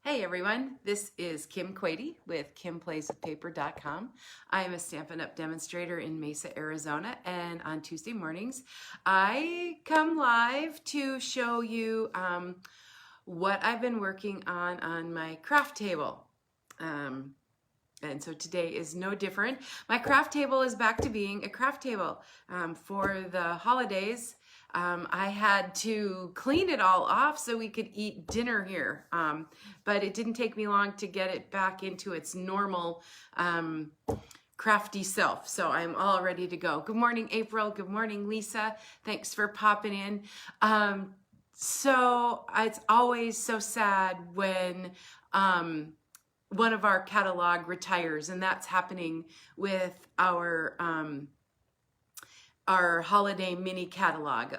Hey everyone, this is Kim Quady with KimPlaysWithPaper.com. I am a Stampin' Up! Demonstrator in Mesa, Arizona, and on Tuesday mornings I come live to show you what I've been working on my craft table. And so today is no different. My craft table is back to being a craft table. For the holidays, I had to clean it all off so we could eat dinner here. But it didn't take me long to get it back into its normal crafty self. So I'm all ready to go. Good morning, April. Good morning, Lisa. Thanks for popping in. So it's always so sad when one of our catalog retires, and that's happening with our holiday mini catalog.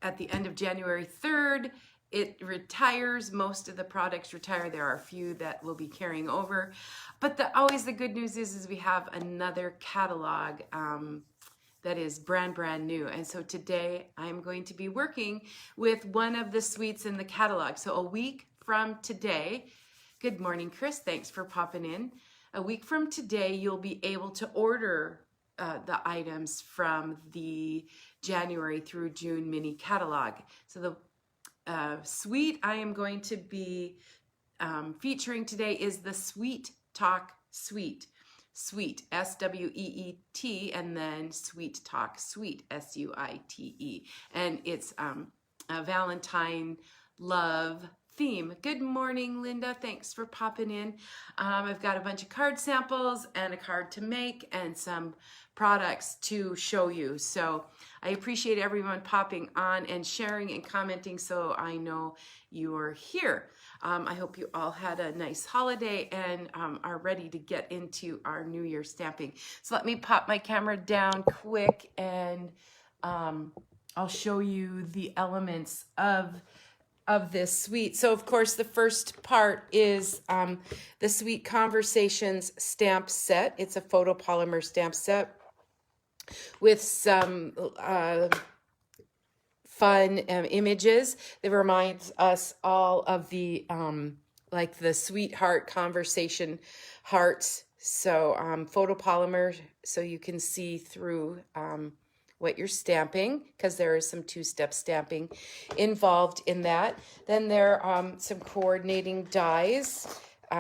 At the end of January 3rd, it retires. Most of the products retire. There are a few that will be carrying over. But always the good news is we have another catalog that is brand new. And so today I'm going to be working with one of the suites in the catalog. So a week from today, good morning, Chris. Thanks for popping in. A week from today, you'll be able to order the items from the January through June mini catalog. So the suite I am going to be featuring today is the Sweet Talk Suite. Sweet, S-W-E-E-T, and then Sweet Talk Suite, S-U-I-T-E. And it's a Valentine love theme. Good morning, Linda. Thanks for popping in. I've got a bunch of card samples and a card to make and some products to show you. So I appreciate everyone popping on and sharing and commenting so I know you're here. I hope you all had a nice holiday and are ready to get into our New Year stamping. So let me pop my camera down quick and I'll show you the elements of this suite. So of course the first part is the Sweet Conversations stamp set. It's a photopolymer stamp set with some fun images that reminds us all of the like the sweetheart conversation hearts. So photopolymer, so you can see through what you're stamping, because there is some two-step stamping involved in that. Then there are some coordinating dies,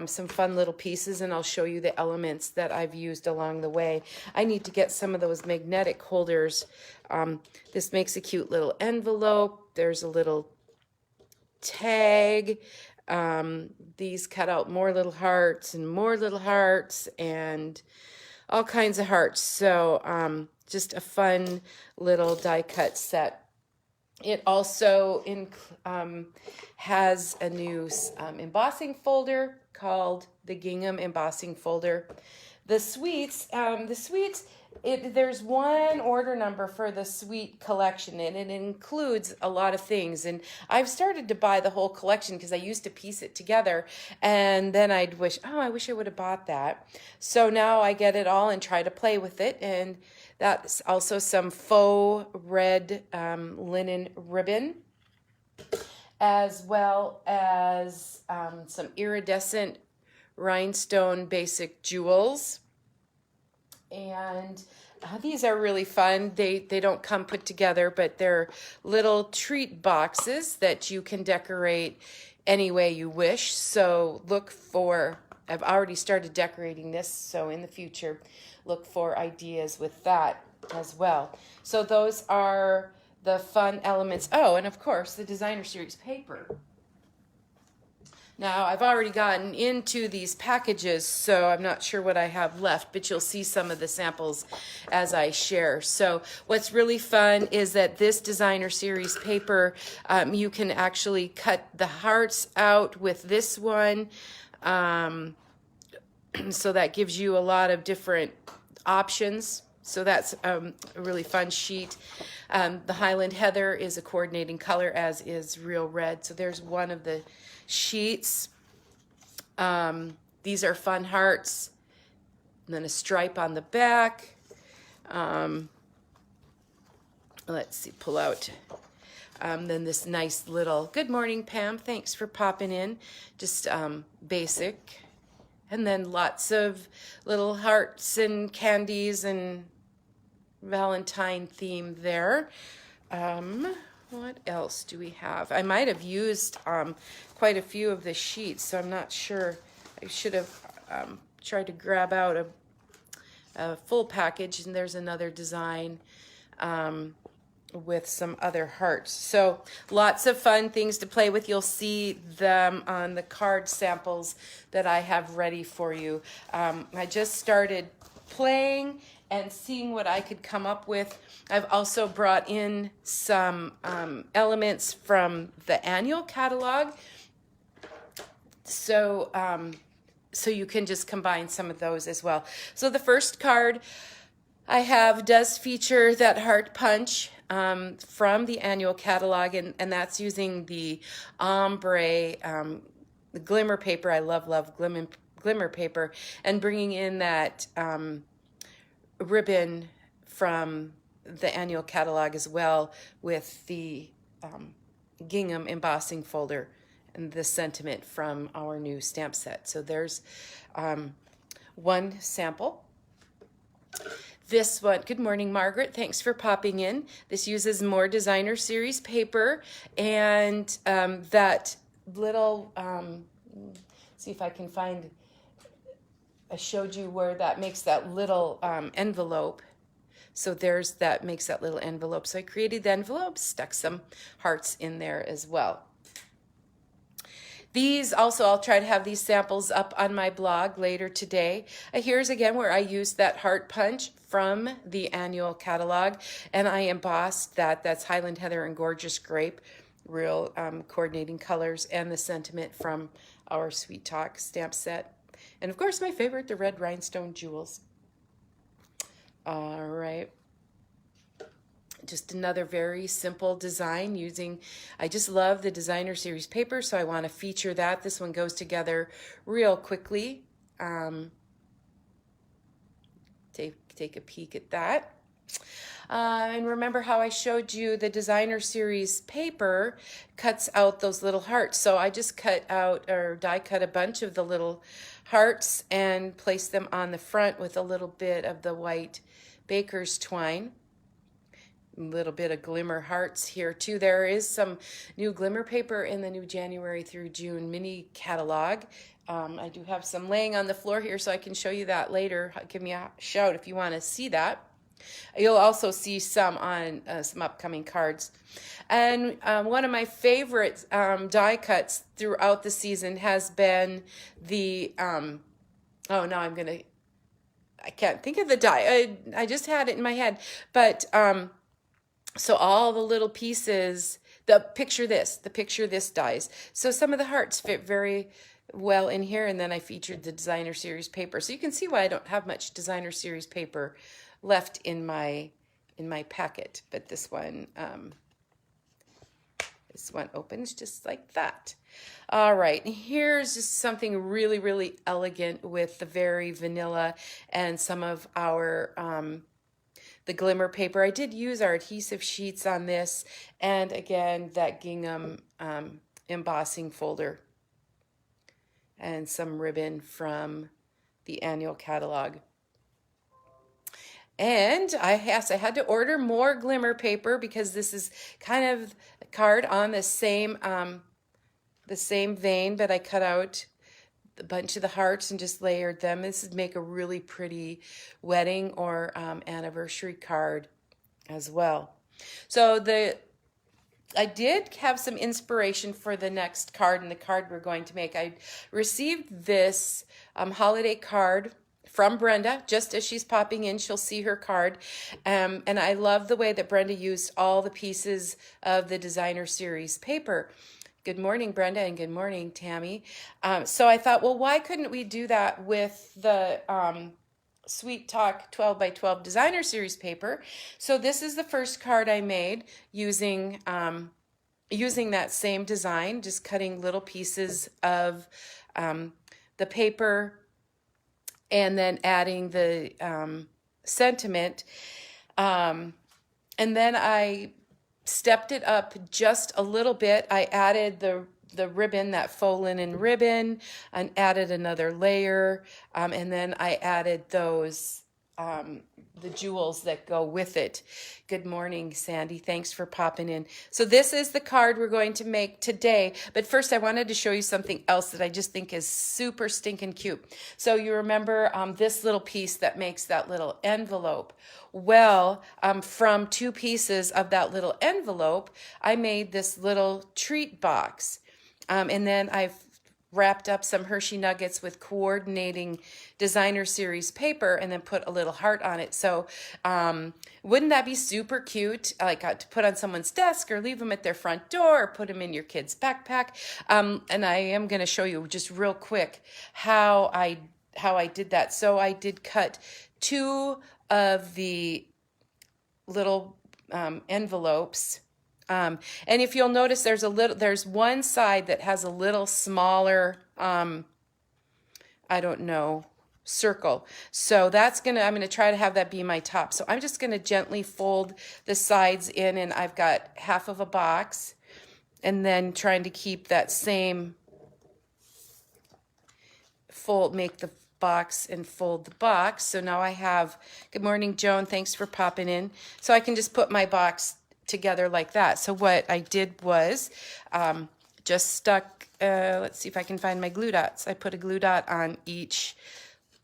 some fun little pieces, and I'll show you the elements that I've used along the way. I need to get some of those magnetic holders. This makes a cute little envelope. There's a little tag. These cut out more little hearts and all kinds of hearts. So just a fun little die cut set. It also has a new embossing folder called the Gingham embossing folder. The suites, there's one order number for the suite collection, and it includes a lot of things. And I've started to buy the whole collection because I used to piece it together, and then I'd wish, oh, I wish I would have bought that. So now I get it all and try to play with it. And that's also some faux red linen ribbon, as well as some iridescent rhinestone basic jewels. And these are really fun. They don't come put together, but they're little treat boxes that you can decorate any way you wish. So look for, I've already started decorating this, so in the future, look for ideas with that as well. So those are the fun elements. Oh, and of course, the designer series paper. Now, I've already gotten into these packages, so I'm not sure what I have left, but you'll see some of the samples as I share. So what's really fun is that this designer series paper, you can actually cut the hearts out with this one. So that gives you a lot of different options. So that's a really fun sheet. The Highland Heather is a coordinating color, as is Real Red. So there's one of the sheets. These are fun hearts. And then a stripe on the back. Let's see, pull out Then this nice little, good morning, Pam. Thanks for popping in. Just basic. And then lots of little hearts and candies and Valentine theme there. What else do we have? I might have used quite a few of the sheets, so I'm not sure. I should have tried to grab out a full package, and there's another design with some other hearts. So lots of fun things to play with. You'll see them on the card samples that I have ready for you. I just started playing and seeing what I could come up with. I've also brought in some elements from the annual catalog. So you can just combine some of those as well. So the first card I have does feature that heart punch from the annual catalog, and that's using the ombre, the glimmer paper. I love glimmer paper, and bringing in that ribbon from the annual catalog as well with the gingham embossing folder and the sentiment from our new stamp set. So there's one sample. This one, good morning, Margaret. Thanks for popping in. This uses more designer series paper and that little, see if I can find, I showed you where that makes that little envelope. So there's that makes that little envelope. So I created the envelope, stuck some hearts in there as well. These also, I'll try to have these samples up on my blog later today. Here's again where I used that heart punch from the annual catalog, and I embossed that. That's Highland Heather and Gorgeous Grape, real coordinating colors, and the sentiment from our Sweet Talk stamp set. And of course, my favorite, the red rhinestone jewels. All right. Just another very simple design using, I just love the designer series paper, so I want to feature that. This one goes together real quickly. Take a peek at that. And remember how I showed you the designer series paper cuts out those little hearts. So I just cut out or die cut a bunch of the little hearts and placed them on the front with a little bit of the white baker's twine. A little bit of glimmer hearts here too. There is some new glimmer paper in the new January through June mini catalog. I do have some laying on the floor here, so I can show you that later. Give me a shout if you want to see that. You'll also see some on some upcoming cards. And one of my favorite die cuts throughout the season has been the, oh, now I can't think of the die. I just had it in my head. But so all the little pieces, the picture this dies. So some of the hearts fit very well in here, and then I featured the designer series paper. So you can see why I don't have much designer series paper left in my packet. But this one opens just like that. All right, here's just something really, really elegant with the very vanilla and some of our the glimmer paper. I did use our adhesive sheets on this, and again, that gingham embossing folder and some ribbon from the annual catalog. And I had to order more glimmer paper because this is kind of a card on the same vein, but I cut out a bunch of the hearts and just layered them. This would make a really pretty wedding or anniversary card as well. So I did have some inspiration for the next card and the card we're going to make. I received this holiday card from Brenda. Just as she's popping in, she'll see her card. And I love the way that Brenda used all the pieces of the designer series paper. Good morning, Brenda, and good morning, Tammy. So I thought, well, why couldn't we do that with the Sweet Talk 12 by 12 designer series paper? So this is the first card I made using that same design, just cutting little pieces of the paper and then adding the sentiment. And then I stepped it up just a little bit. I added the ribbon, that faux linen ribbon, and added another layer. And then I added those, the jewels that go with it. Good morning, Sandy. Thanks for popping in. So this is the card we're going to make today. But first, I wanted to show you something else that I just think is super stinking cute. So you remember this little piece that makes that little envelope. Well, from 2 pieces of that little envelope, I made this little treat box. And then I've wrapped up some Hershey Nuggets with coordinating designer series paper and then put a little heart on it. So wouldn't that be super cute? Like to put on someone's desk or leave them at their front door or put them in your kid's backpack. And I am going to show you just real quick how I did that. So I did cut 2 of the little envelopes. And if you'll notice, there's one side that has a little smaller, I don't know, circle. So I'm going to try to have that be my top. So I'm just going to gently fold the sides in, and I've got half of a box, and then trying to keep that same fold, make the box and fold the box. So now I have, good morning, Joan. Thanks for popping in. So I can just put my box together like that. So what I did was just stuck, let's see if I can find my glue dots. I put a glue dot on each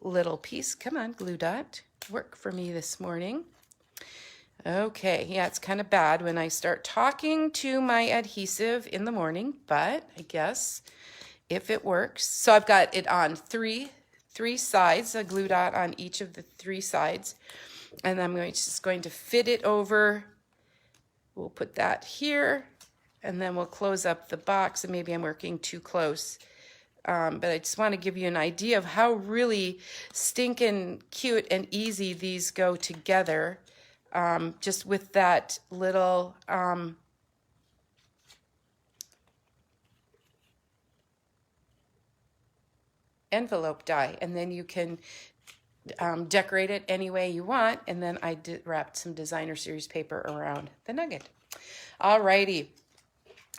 little piece. Come on, glue dot. Work for me this morning. Okay, yeah, it's kind of bad when I start talking to my adhesive in the morning, but I guess if it works. So I've got it on three sides, a glue dot on each of the 3 sides. And I'm just going to fit it over. We'll put that here, and then we'll close up the box. And maybe I'm working too close, but I just want to give you an idea of how really stinking cute and easy these go together, just with that little envelope die. And then you can decorate it any way you want. And then I wrapped some designer series paper around the nugget. Alrighty.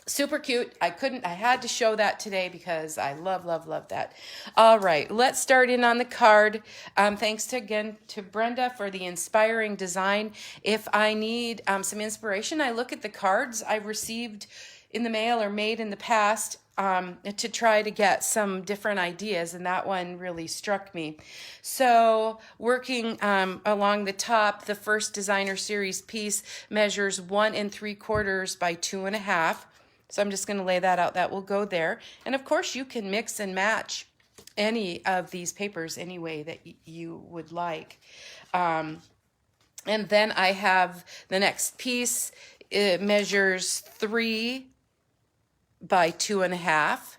Super cute. I had to show that today because I love that. All right, let's start in on the card. Thanks again to Brenda for the inspiring design. If I need some inspiration, I look at the cards I received in the mail or made in the past to try to get some different ideas, and that one really struck me. So working along the top, the first designer series piece measures 1 3/4 by 2.5. So I'm just going to lay that out. That will go there. And of course you can mix and match any of these papers any way that you would like. And then I have the next piece. It measures 3 by 2.5.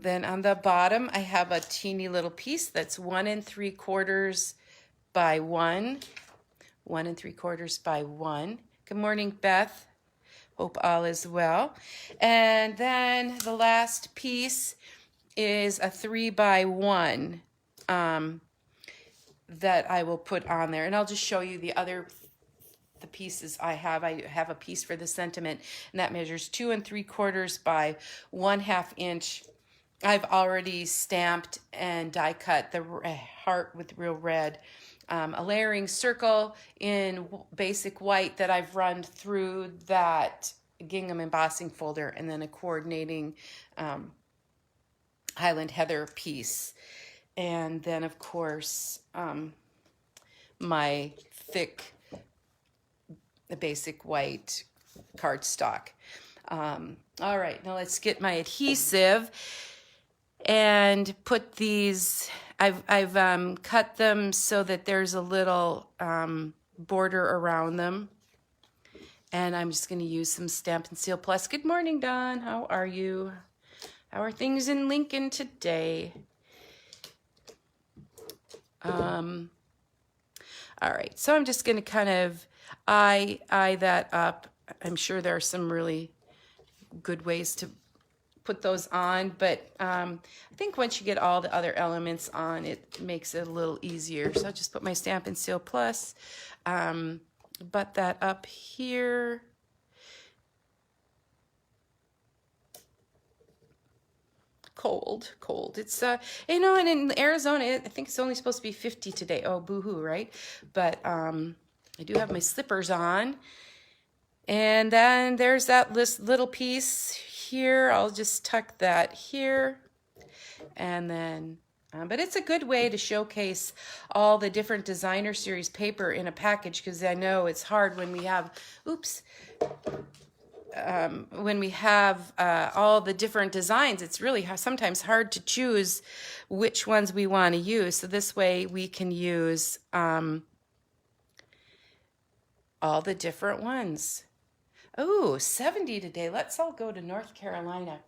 Then on the bottom, I have a teeny little piece that's 1 3/4 by 1. 1 3/4 by 1. Good morning, Beth. Hope all is well. And then the last piece is a 3 by 1 that I will put on there. And I'll just show you the pieces I have. I have a piece for the sentiment, and that measures 2 3/4 by 1/2 inch. I've already stamped and die cut the heart with real red. A layering circle in basic white that I've run through that gingham embossing folder, and then a coordinating Highland Heather piece. And then, of course, my thick basic white cardstock. All right, now let's get my adhesive and put these. I've cut them so that there's a little border around them, and I'm just going to use some Stampin' Seal Plus. Good morning, Don. How are you? How are things in Lincoln today? All right, so I'm just going to kind of eye that up. I'm sure there are some really good ways to put those on, but I think once you get all the other elements on, it makes it a little easier. So I'll just put my Stampin' Seal Plus butt that up here. Cold. It's, you know, and in Arizona, I think it's only supposed to be 50 today. Oh, boo-hoo, right? But I do have my slippers on. And then there's this little piece here. I'll just tuck that here. And then, but it's a good way to showcase all the different designer series paper in a package, because I know it's hard when we have, all the different designs. It's really sometimes hard to choose which ones we want to use. So this way we can use all the different ones. Oh, 70 today. Let's all go to North Carolina.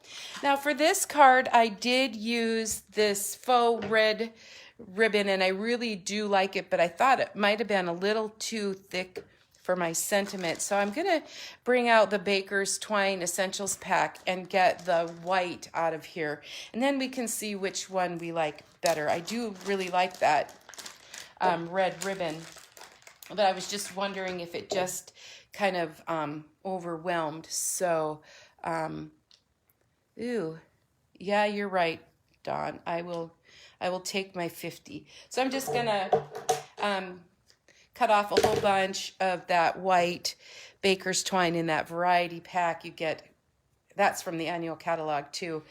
Now for this card, I did use this faux red ribbon, and I really do like it, but I thought it might have been a little too thick for my sentiment. So I'm going to bring out the Baker's Twine Essentials pack and get the white out of here. And then we can see which one we like better. I do really like that red ribbon, but I was just wondering if it just kind of overwhelmed. So, ooh, yeah, you're right, Dawn. I will take my 50. So I'm just gonna cut off a whole bunch of that white Baker's Twine in that variety pack. You get, that's from the annual catalog too.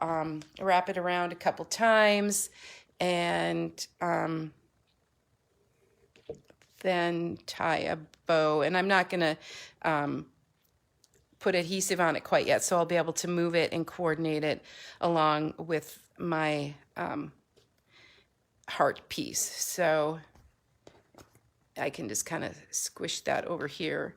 Wrap it around a couple times, and then tie a bow. And I'm not gonna put adhesive on it quite yet, so I'll be able to move it and coordinate it along with my heart piece. So I can just kind of squish that over here,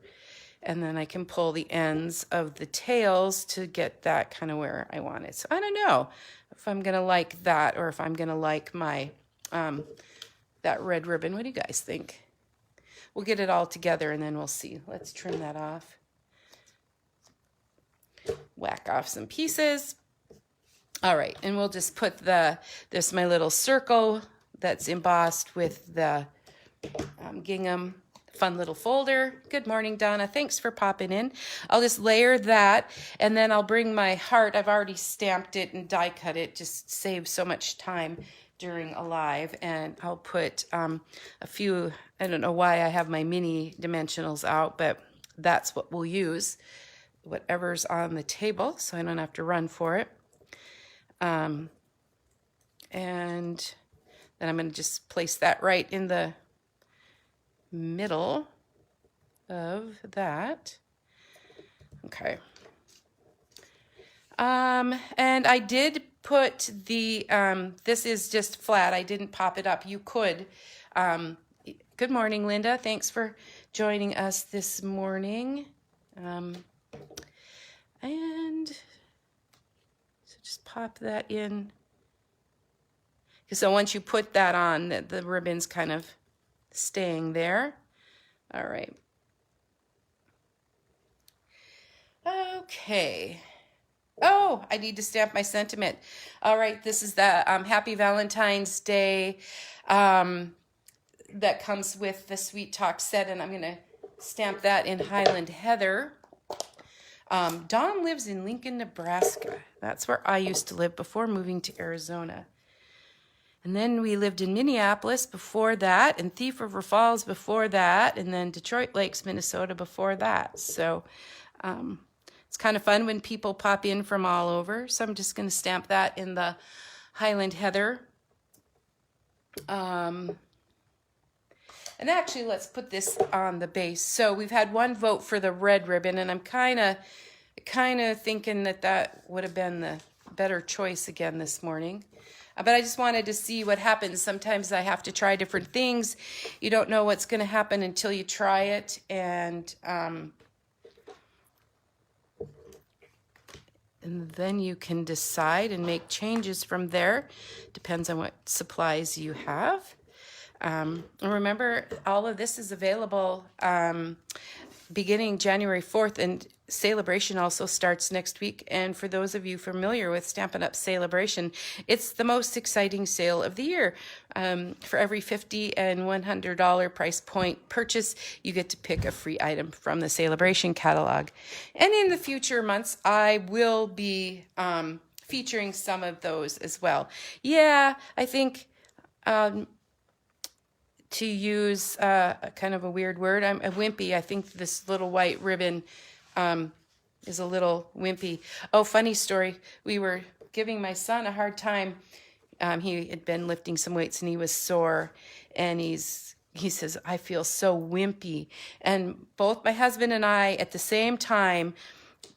and then I can pull the ends of the tails to get that kind of where I want it. So I don't know if I'm gonna like that or if I'm gonna like my that red ribbon. What do you guys think? We'll get it all together and then we'll see. Let's trim that off. Whack off some pieces. All right, and we'll just put this my little circle that's embossed with the gingham. Fun little folder. Good morning, Donna. Thanks for popping in. I'll just layer that, and then I'll bring my heart. I've already stamped it and die cut it. Just saves so much time during a live. And I'll put a few, I don't know why I have my mini dimensionals out, but that's what we'll use. Whatever's on the table, so I don't have to run for it. And then I'm going to just place that right in the middle of that. Okay. And I did put the, this is just flat. I didn't pop it up. You could. Good morning, Linda. Thanks for joining us this morning. And so just pop that in. So once you put that on, the ribbon's kind of staying there. All right. Okay. Oh, I need to stamp my sentiment. All right, this is the Happy Valentine's Day that comes with the Sweet Talk set, and I'm going to stamp that in Highland Heather. Dawn lives in Lincoln, Nebraska. That's where I used to live before moving to Arizona. And then we lived in Minneapolis before that, and Thief River Falls before that, and then Detroit Lakes, Minnesota before that. So it's kind of fun when people pop in from all over. So I'm just going to stamp that in the Highland Heather. And actually, let's put this on the base. So we've had one vote for the red ribbon, and I'm kind of thinking that would have been the better choice again this morning. But I just wanted to see what happens. Sometimes I have to try different things. You don't know what's going to happen until you try it. And then you can decide and make changes from there. Depends on what supplies you have. And remember, all of this is available beginning January 4th. And Celebration also starts next week, and for those of you familiar with Stampin' Up! Celebration, it's the most exciting sale of the year. For every $50 and $100 price point purchase, you get to pick a free item from the Celebration catalog. And in the future months, I will be featuring some of those as well. Yeah, I think to use a kind of a weird word, I'm a wimpy. I think this little white ribbon is a little wimpy. Oh, funny story. We were giving my son a hard time. He had been lifting some weights and he was sore, and he says, I feel so wimpy. And both my husband and I at the same time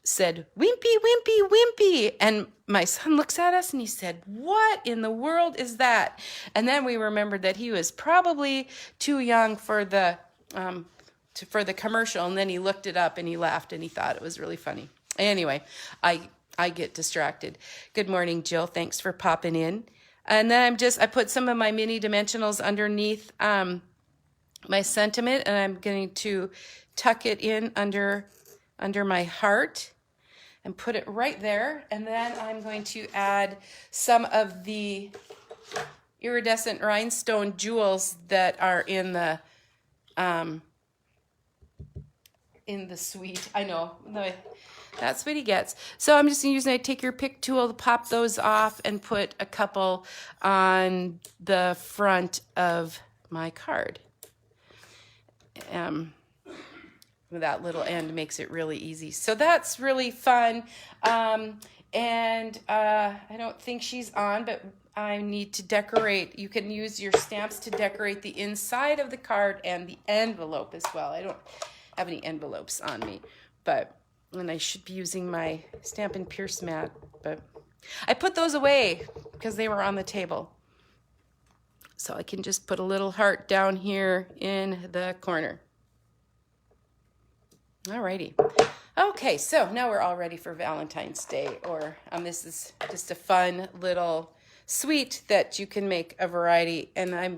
said, wimpy, wimpy, wimpy. And my son looks at us and he said, what in the world is that? And then we remembered that he was probably too young for the commercial. And then he looked it up and he laughed and he thought it was really funny. Anyway, I get distracted. Good morning, Jill. Thanks for popping in. And then I put some of my mini dimensionals underneath my sentiment, and I'm going to tuck it in under my heart and put it right there. And then I'm going to add some of the iridescent rhinestone jewels that are in the suite. I know, that's what he gets. So I'm just using a take your pick tool to pop those off and put a couple on the front of my card. That little end makes it really easy. So that's really fun. And I don't think she's on, but I need to decorate. You can use your stamps to decorate the inside of the card and the envelope as well. I don't have any envelopes on me, and I should be using my Stampin' Pierce mat, but I put those away because they were on the table. So I can just put a little heart down here in the corner. Alrighty. Okay, so now we're all ready for Valentine's Day, or this is just a fun little suite that you can make a variety, and I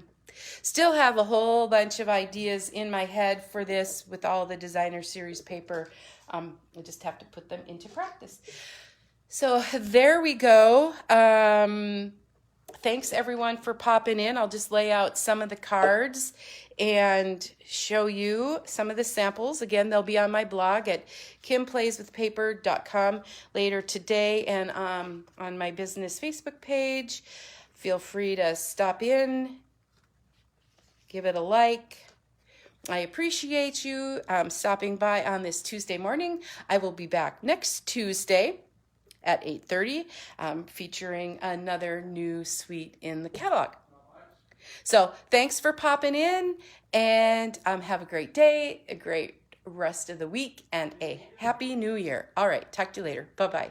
still have a whole bunch of ideas in my head for this with all the designer series paper. I just have to put them into practice. So there we go. Thanks everyone for popping in. I'll just lay out some of the cards and show you some of the samples. Again, they'll be on my blog at kimplayswithpaper.com later today, and on my business Facebook page. Feel free to stop in, give it a like. I appreciate you stopping by on this Tuesday morning. I will be back next Tuesday at 8:30, featuring another new suite in the catalog. So thanks for popping in, and have a great day, a great rest of the week, and a happy new year. All right, talk to you later. Bye-bye.